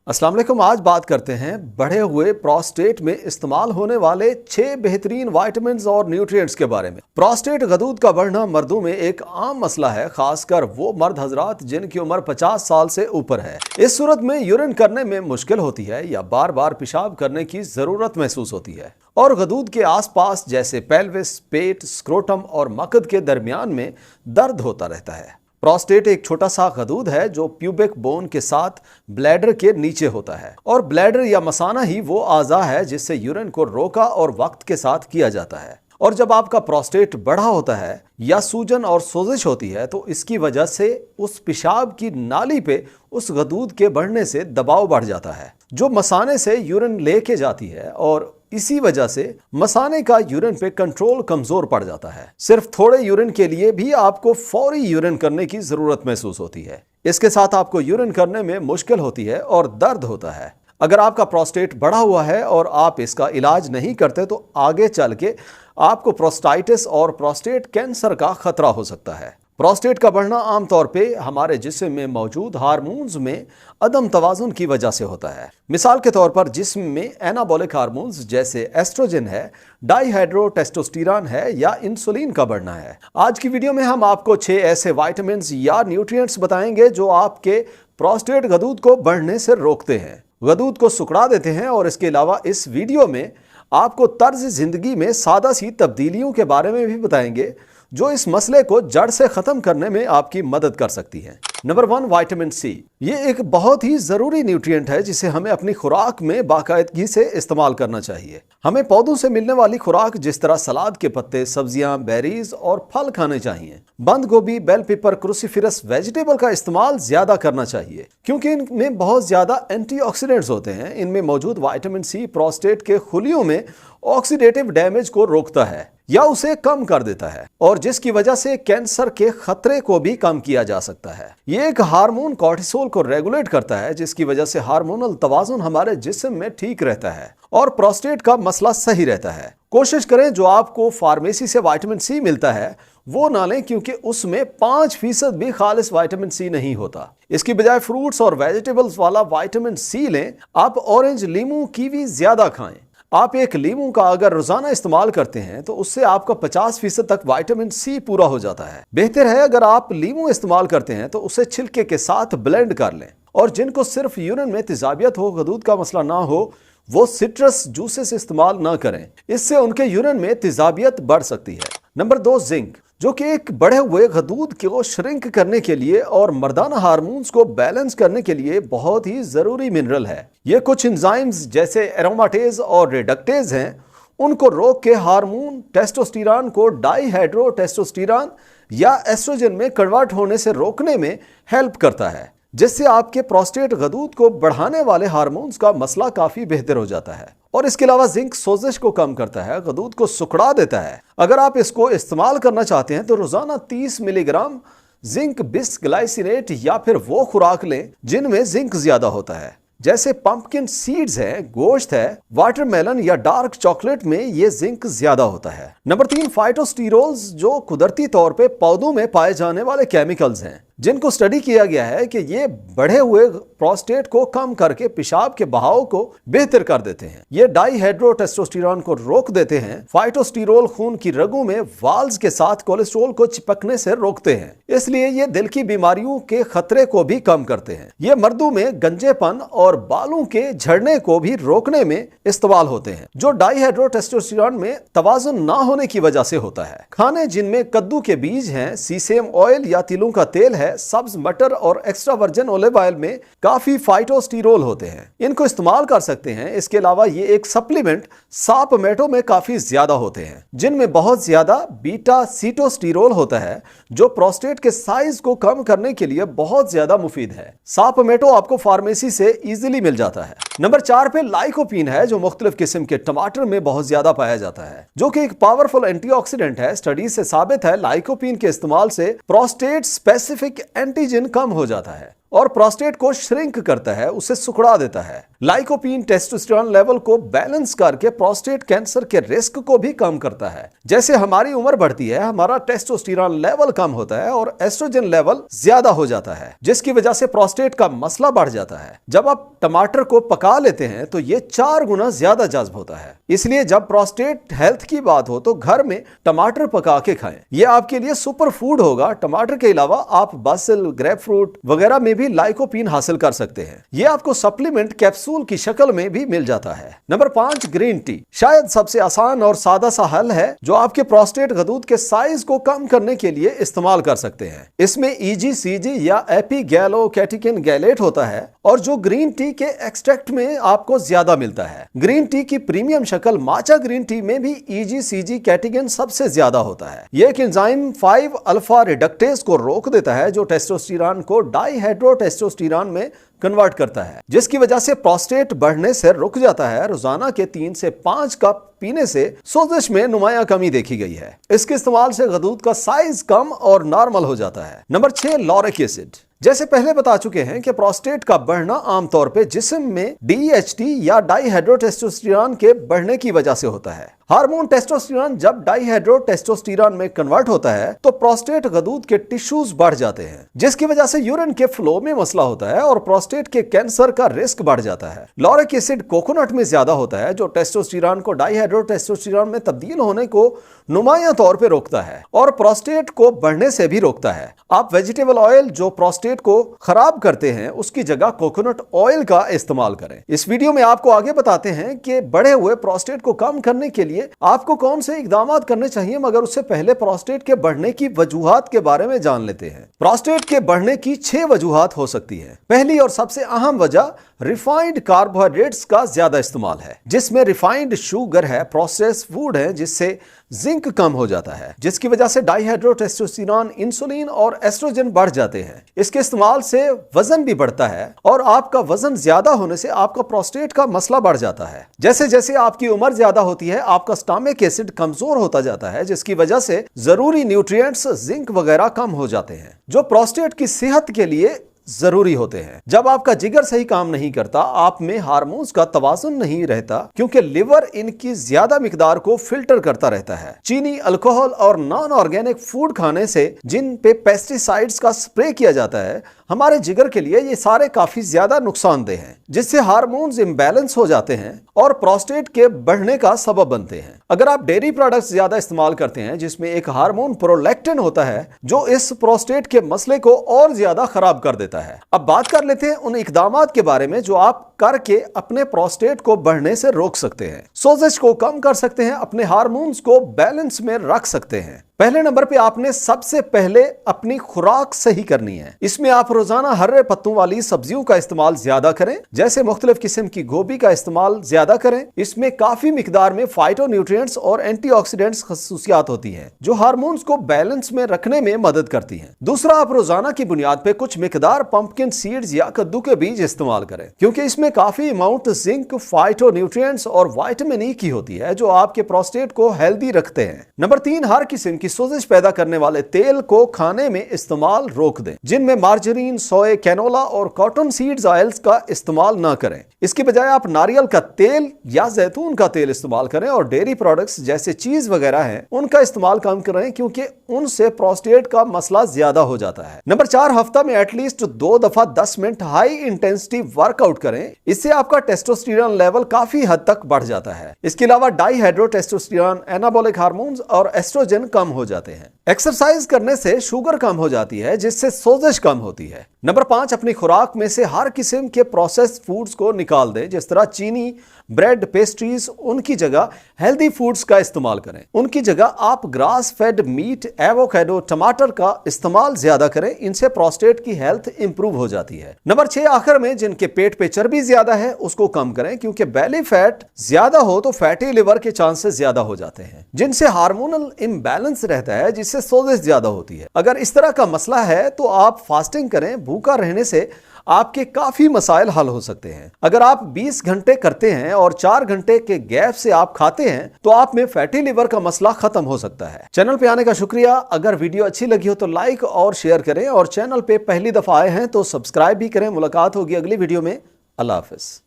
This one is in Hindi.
अस्सलाम वालेकुम। आज बात करते हैं बढ़े हुए प्रोस्टेट में इस्तेमाल होने वाले 6 बेहतरीन विटामिन्स और न्यूट्रिएंट्स के बारे में। प्रोस्टेट गदूद का बढ़ना मर्दों में एक आम मसला है, खासकर वो मर्द हजरात जिनकी उम्र 50 साल से ऊपर है। इस सूरत में यूरिन करने में मुश्किल होती है या बार बार पेशाब करने की जरूरत महसूस होती है और गदूद के आसपास जैसे पेल्विस, पेट, स्क्रोटम और मकद के दरमियान में दर्द होता रहता है। प्रोस्टेट एक छोटा सा गदूद है जो प्यूबिक बोन के साथ ब्लैडर के नीचे होता है और ब्लैडर या मसाना ही वो आज़ा है जिससे यूरिन को रोका और वक्त के साथ किया जाता है। और जब आपका प्रोस्टेट बड़ा होता है या सूजन और सोजिश होती है तो इसकी वजह से उस पेशाब की नाली पे उस गदूद के बढ़ने से दबाव बढ़ जाता है जो मसाने से यूरिन लेके जाती है और इसी वजह से मसाने का यूरिन पे कंट्रोल कमजोर पड़ जाता है। सिर्फ थोड़े यूरिन के लिए भी आपको फौरी यूरिन करने की जरूरत महसूस होती है। इसके साथ आपको यूरिन करने में मुश्किल होती है और दर्द होता है। अगर आपका प्रोस्टेट बढ़ा हुआ है और आप इसका इलाज नहीं करते तो आगे चल के आपको प्रोस्टाइटिस और प्रोस्टेट कैंसर का खतरा हो सकता है। प्रोस्टेट का बढ़ना आमतौर पे हमारे जिस्म में मौजूद हार्मोन्स में अदम तवाजुन की वजह से होता है। मिसाल के तौर पर जिस्म में एनाबॉलिक हार्मोन्स जैसे एस्ट्रोजन है, डाईहाइड्रोटेस्टोस्टेरॉन है या इंसुलिन का बढ़ना है। आज की वीडियो में हम आपको 6 ऐसे विटामिन्स या न्यूट्रिएंट्स बताएंगे जो आपके प्रोस्टेट गदूद को बढ़ने से रोकते हैं, गदूद को सिकुड़ा देते हैं और इसके अलावा इस वीडियो में आपको तर्ज जिंदगी में सादा सी तब्दीलियों के बारे में भी बताएंगे जो इस मसले को जड़ से खत्म करने में आपकी मदद कर सकती है। Number 1, vitamin C. ये एक बहुत ही जरूरी न्यूट्रिएंट है जिसे हमें अपनी खुराक में बाकायदगी से इस्तेमाल करना चाहिए। हमें पौधों से मिलने वाली खुराक जिस तरह सलाद के पत्ते, सब्जियां, बेरीज और फल खाने चाहिए। बंद गोभी, बेल पेपर, क्रूसीफेरस वेजिटेबल का इस्तेमाल ज्यादा करना चाहिए क्योंकि इनमें बहुत ज्यादा एंटीऑक्सीडेंट्स होते हैं। इनमें मौजूद विटामिन सी प्रोस्टेट के खुलियों में ऑक्सीडेटिव डैमेज को रोकता है या उसे कम कर देता है और जिसकी वजह से कैंसर के खतरे को भी कम किया जा सकता है। ये एक हार्मोन कोर्टिसोल को रेगुलेट करता है जिसकी वजह से हार्मोनल तवाजुन हमारे जिस्म में ठीक रहता है और प्रोस्टेट का मसला सही रहता है। कोशिश करें जो आपको फार्मेसी से विटामिन सी मिलता है वो ना लें क्योंकि उसमें 5% भी खालिस विटामिन सी नहीं होता। इसकी बजाय फ्रूट्स और वेजिटेबल्स वाला विटामिन सी लें। आप ऑरेंज, लीमू, कीवी ज्यादा खाएं। आप एक लीमू का अगर रोजाना इस्तेमाल करते हैं तो उससे आपका 50% तक विटामिन सी पूरा हो जाता है। बेहतर है अगर आप लीमू इस्तेमाल करते हैं तो उसे छिलके के साथ ब्लेंड कर लें। और जिनको सिर्फ यूरिन में तेजाबियत हो, गदूद का मसला ना हो, वो सिट्रस जूसेस इस्तेमाल ना करें, इससे उनके यूरिन में तेजाबियत बढ़ सकती है। नंबर 2, जिंक, जो कि एक बढ़े हुए गदूद को श्रिंक करने के लिए और मर्दाना हार्मोन्स को बैलेंस करने के लिए बहुत ही जरूरी मिनरल है। ये कुछ एंजाइम्स जैसे एरोमाटेज और रिडक्टेज हैं, उनको रोक के हार्मोन टेस्टोस्टेरॉन को डाईहाइड्रोटेस्टोस्टेरॉन या एस्ट्रोजन में कन्वर्ट होने से रोकने में हेल्प करता है जिससे आपके प्रोस्टेट गदूद को बढ़ाने वाले हार्मोन्स का मसला काफी बेहतर हो जाता है। और इसके अलावा जिंक सोजिश को कम करता है, गदूद को सिकुड़ा देता है। अगर आप इसको इस्तेमाल करना चाहते हैं तो रोजाना 30 मिलीग्राम जिंक बिस्ग्लाइसिनेट या फिर वो खुराक लें जिनमें जिंक ज्यादा होता है जैसे पंपकिन सीड्स है, गोश्त है, वाटरमेलन या डार्क चॉकलेट में ये जिंक ज्यादा होता है। नंबर 3, फाइटोस्टेरोल्स, जो कुदरती तौर पे पौधों में पाए जाने वाले केमिकल्स हैं जिनको स्टडी किया गया है कि ये बढ़े हुए प्रोस्टेट को कम करके पेशाब के बहाव को बेहतर कर देते हैं। ये डाईहाइड्रोटेस्टोस्टेरॉन को रोक देते हैं। फाइटोस्टेरोल खून की रगों में वाल्व्स के साथ कोलेस्ट्रॉल को चिपकने से रोकते हैं, इसलिए ये दिल की बीमारियों के खतरे को भी कम करते हैं। ये मर्दों में गंजेपन और बालों के झड़ने को भी रोकने में इस्तेमाल होते हैं जो डाईहाइड्रोटेस्टोस्टेरॉन में तवाजुन ना होने की वजह से होता है। खाने जिनमें कद्दू के बीज हैं, सीसेम ऑयल या तिलों का तेल है, सब्ज मटर और एक्स्ट्रा वर्जिन ऑलिव ऑयल में काफी फाइटोस्टेरोल होते हैं, इनको इस्तेमाल कर सकते हैं। इसके अलावा ये एक सप्लीमेंट सापमेटो में काफी ज्यादा होते हैं जिनमें बहुत ज्यादा बीटा सीटोस्टेरोल होता है जो प्रोस्टेट के साइज को कम करने के लिए बहुत ज्यादा मुफीद है। सापमेटो आपको फार्मेसी से इजीली मिल जाता है। नंबर 4 पे लाइकोपीन है जो मुख्तलिफ किस्म के टमाटर में बहुत ज्यादा पाया जाता है जो कि एक पावरफुल एंटीऑक्सीडेंट है। स्टडी से साबित है लाइकोपीन के इस्तेमाल से प्रोस्टेट स्पेसिफिक एंटीजन कम हो जाता है और प्रोस्टेट को श्रिंक करता है, उसे सिकुड़ा देता है। लाइकोपीन टेस्टोस्टेरोन लेवल को बैलेंस करके प्रोस्टेट कैंसर के रिस्क को भी कम करता है। जैसे हमारी उम्र बढ़ती है, हमारा टेस्टोस्टेरोन लेवल कम होता है और एस्ट्रोजन लेवल ज्यादा हो जाता है, जिसकी वजह से प्रोस्टेट का मसला बढ़ जाता है। जब आप टमाटर को पका लेते हैं तो ये 4 गुना ज्यादा जज्ब होता है। इसलिए जब प्रोस्टेट हेल्थ की बात हो तो घर में टमाटर पका के खाएं। यह आपके लिए सुपर फूड होगा। टमाटर के अलावा आप बासिल, ग्रेपफ्रूट वगैरह में भी लाइकोपीन हासिल कर सकते हैं। यह आपको सप्लीमेंट कैप्सूल की शक्ल में भी मिल जाता है। Number 5, green tea. शायद सबसे आसान और सादा सा हल है जो आपके प्रोस्टेट गदूद के साइज को कम करने के लिए इस्तेमाल कर सकते हैं। इसमें EGCG या एपिगैलोकेटिकिन गैलेट होता है और जो ग्रीन टी के एक्सट्रैक्ट में आपको ज्यादा मिलता है। ग्रीन टी की प्रीमियम शक्ल माचा ग्रीन टी में भी EGCG कैटिकिन सबसे ज्यादा होता है। यह एक एंजाइम 5 अल्फा रिडक्टेज को रोक देता है जो टेस्टोस्टेरोन को डाइहाइड्रोटेस्टोस्टेरोन में कन्वर्ट करता है, जिसकी वजह से प्रोस्टेट बढ़ने से रुक जाता है। रोजाना के 3 से 5 कप पीने से सोजिश में नुमाया कमी देखी गई है। इसके इस्तेमाल से गदूद का साइज कम और नॉर्मल हो जाता है। Number 6, lauric acid. जैसे पहले बता चुके हैं कि प्रोस्टेट का बढ़ना आमतौर पे जिस्म में DHT या डाइहाइड्रोटेस्टोस्टेरोन के बढ़ने की वजह से होता है। हार्मोन टेस्टोस्टेरोन जब डाइहाइड्रोटेस्टोस्टेरोन में कन्वर्ट होता है तो प्रोस्टेट गदूद के टिश्यूज बढ़ जाते हैं, जिसकी वजह से यूरिन के फ्लो में मसला होता है और प्रोस्टेट के कैंसर का रिस्क बढ़ जाता है। लॉरिक एसिड कोकोनट में ज्यादा होता है जो टेस्टोस्टेरोन को डाइहाइड्रोटेस्टोस्टेरोन में तब्दील होने को नुमाया तौर पे रोकता है और प्रोस्टेट को बढ़ने से भी रोकता है। आप वेजिटेबल ऑयल जो प्रोस्टेट को खराब करते हैं उसकी जगह कोकोनट ऑयल का इस्तेमाल करें। इस वीडियो में आपको आगे बताते हैं कि बढ़े हुए प्रोस्टेट को कम करने के लिए आपको कौन से इकदाम करने चाहिए, मगर उससे पहले प्रोस्टेट के बढ़ने की वजूहात के बारे में जान लेते हैं। प्रोस्टेट के बढ़ने की 6 वजूहात हो सकती है। पहली और सबसे अहम वजह रिफाइंड कार्बोहाइड्रेट्स का ज्यादा इस्तेमाल है, जिसमें रिफाइंड शुगर है, प्रोसेस्ड फूड है, जिससे जिंक कम हो जाता है, जिसकी वजह से डाइहाइड्रोटेस्टोस्टेरोन, इंसुलिन और एस्ट्रोजन बढ़ जाते हैं। इसके इस्तेमाल से वजन भी बढ़ता है और आपका वजन ज्यादा होने से आपका प्रोस्टेट का मसला बढ़ जाता है। जैसे जैसे आपकी उम्र ज्यादा होती है आपका स्टमक एसिड कमजोर होता जाता है, जिसकी वजह से जरूरी न्यूट्रिएंट्स, जिंक वगैरह कम हो जाते हैं जो प्रोस्टेट की सेहत के लिए जरूरी होते हैं। जब आपका जिगर सही काम नहीं करता, आप में हार्मोन्स का तवाजुन नहीं रहता क्योंकि लिवर इनकी ज्यादा मिकदार को फिल्टर करता रहता है। चीनी, अल्कोहल और नॉन ऑर्गेनिक फूड खाने से जिन पे पेस्टिसाइड्स का स्प्रे किया जाता है, हमारे जिगर के लिए ये सारे काफी ज्यादा नुकसानदेह हैं, जिससे हार्मोन्स इम्बैलेंस हो जाते हैं और प्रोस्टेट के बढ़ने का सबब बनते हैं। अगर आप डेयरी प्रोडक्ट्स ज्यादा इस्तेमाल करते हैं जिसमें एक हार्मोन प्रोलैक्टिन होता है जो इस प्रोस्टेट के मसले को और ज्यादा खराब कर देता है। अब बात कर लेते हैं उन इकदामात के बारे में जो आप करके अपने प्रोस्टेट को बढ़ने से रोक सकते हैं, सोजिश को कम कर सकते हैं, अपने हार्मोन्स को बैलेंस में रख सकते हैं। पहले नंबर पे आपने सबसे पहले अपनी खुराक सही करनी है। इसमें आप रोजाना हरे पत्तों वाली सब्जियों का इस्तेमाल ज्यादा करें, जैसे मुख्तलिफ किस्म की गोभी का इस्तेमाल ज्यादा करें। इसमें काफी मिकदार में फाइटोन्यूट्रिएंट्स और एंटीऑक्सीडेंट्स खसूसियात होती हैं जो हार्मोन्स को बैलेंस में रखने में मदद करती हैं। दूसरा, आप रोजाना की बुनियाद पे कुछ मिकदार पंपकिन सीड्स या कद्दू के बीज इस्तेमाल करें, क्योंकि इसमें काफी अमाउंट जिंक, फाइटोन्यूट्रिएंट्स और विटामिन ई की होती है जो आपके प्रोस्टेट को हेल्दी रखते हैं। नंबर 3, हर किस्म की सोजिश पैदा करने वाले तेल को खाने में इस्तेमाल रोक दें, जिनमें मार्जरीन, सोया, कैनोला और कॉटन सीड्स ऑयल्स का इस्तेमाल ना करें। इसके बजाय आप नारियल का तेल या जैतून का तेल इस्तेमाल करें और डेयरी प्रोडक्ट्स जैसे चीज वगैरह हैं उनका इस्तेमाल कम करें, क्योंकि उनसे प्रोस्टेट का मसला ज्यादा हो जाता है। नंबर 4, हफ्ता में एटलीस्ट 2 दफा 10 मिनट हाई इंटेंसिटी वर्कआउट करें। इससे आपका टेस्टोस्टेरोन लेवल काफी हद तक बढ़ जाता है। इसके अलावा डाइहाइड्रोटेस्टोस्टेरोन, एनाबॉलिक हार्मोन्स और एस्ट्रोजन कम हो जाते हैं। एक्सरसाइज करने से शुगर कम हो जाती है, जिससे सोजिश कम होती है। नंबर 5, अपनी खुराक में से हर किस्म के प्रोसेस्ड फूड्स को निकाल दें, जिस तरह चीनी, ब्रेड, पेस्ट्रीज। उनकी जगह हेल्दी फूड्स का इस्तेमाल करें। उनकी जगह आप ग्रास फेड मीट, एवोकाडो, टमाटर का इस्तेमाल ज्यादा करें। इनसे प्रोस्टेट की हेल्थ इंप्रूव हो जाती है। नंबर 6, आखिर में जिनके पेट पे चर्बी ज्यादा है उसको कम करें, क्योंकि बेली फैट ज्यादा हो तो फैटी लिवर के चांसेस ज्यादा हो जाते हैं, जिनसे हार्मोनल इम्बैलेंस रहता है, जिससे सोजिश ज्यादा होती है। अगर इस तरह का मसला है तो आप फास्टिंग करें। भूखा रहने से आपके काफी मसाइल हल हो सकते हैं। अगर आप 20 घंटे करते हैं और 4 घंटे के गैप से आप खाते हैं तो आप में फैटी लिवर का मसला खत्म हो सकता है। चैनल पे आने का शुक्रिया। अगर वीडियो अच्छी लगी हो तो लाइक और शेयर करें और चैनल पे पहली दफा आए हैं तो सब्सक्राइब भी करें। मुलाकात होगी अगली वीडियो में। अल्लाह हाफिज।